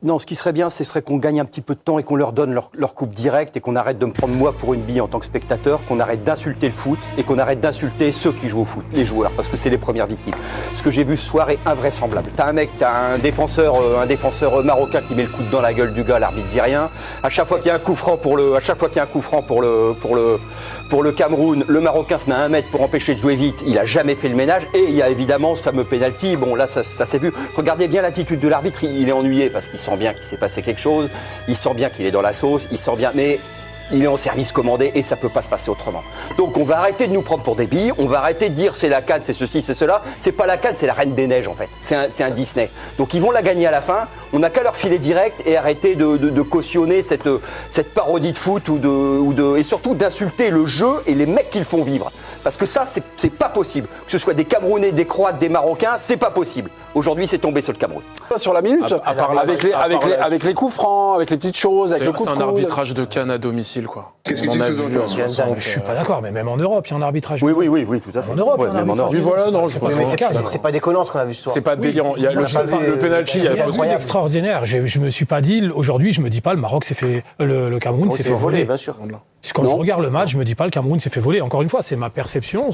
Non, ce qui serait bien, ce serait qu'on gagne un petit peu de temps et qu'on leur donne leur coupe directe et qu'on arrête de me prendre moi pour une bille en tant que spectateur, qu'on arrête d'insulter le foot et qu'on arrête d'insulter ceux qui jouent au foot, les joueurs, parce que c'est les premières victimes. Ce que j'ai vu ce soir est invraisemblable. T'as un défenseur marocain qui met le coude dans la gueule du gars, l'arbitre dit rien. À chaque fois qu'il y a un coup franc pour le Cameroun, le Marocain se met à 1 mètre pour empêcher de jouer vite. Il a jamais fait le ménage et il y a évidemment ce fameux penalty. Bon là, ça s'est vu. Regardez bien l'attitude de l'arbitre. Il est ennuyé parce qu'il sent bien qu'il s'est passé quelque chose, il sent bien qu'il est dans la sauce, il sent bien, mais il est en service commandé et ça peut pas se passer autrement. Donc on va arrêter de nous prendre pour des billes, on va arrêter de dire c'est la CAN, c'est ceci, c'est cela. C'est pas la CAN, c'est la Reine des Neiges en fait. C'est un Disney. Donc ils vont la gagner à la fin. On n'a qu'à leur filer direct et arrêter de cautionner cette parodie de foot et surtout d'insulter le jeu et les mecs qui le font vivre. Parce que ça, c'est pas possible. Que ce soit des Camerounais, des Croates, des Marocains, c'est pas possible. Aujourd'hui, c'est tombé sur le Cameroun. Sur la minute, avec les coups francs, avec les petites choses, avec le coup de coude. C'est un arbitrage de CAN à domicile, quoi. Qu'est-ce que tu sous-entends? Je suis pas d'accord, mais même en Europe, il y a un arbitrage. Oui, tout à fait. En Europe, ouais, même en Europe. Oui, voilà, non, je crois Mais c'est pas déconnant ce qu'on a vu ce soir. c'est pas délirant. Il y a le penalty, il y a C'est extraordinaire. Je me suis pas dit, aujourd'hui, je me dis pas le Maroc s'est fait, le Cameroun s'est fait voler. Bien sûr. Quand je regarde le match, je me dis pas le Cameroun s'est fait voler. Encore une fois, c'est ma perception.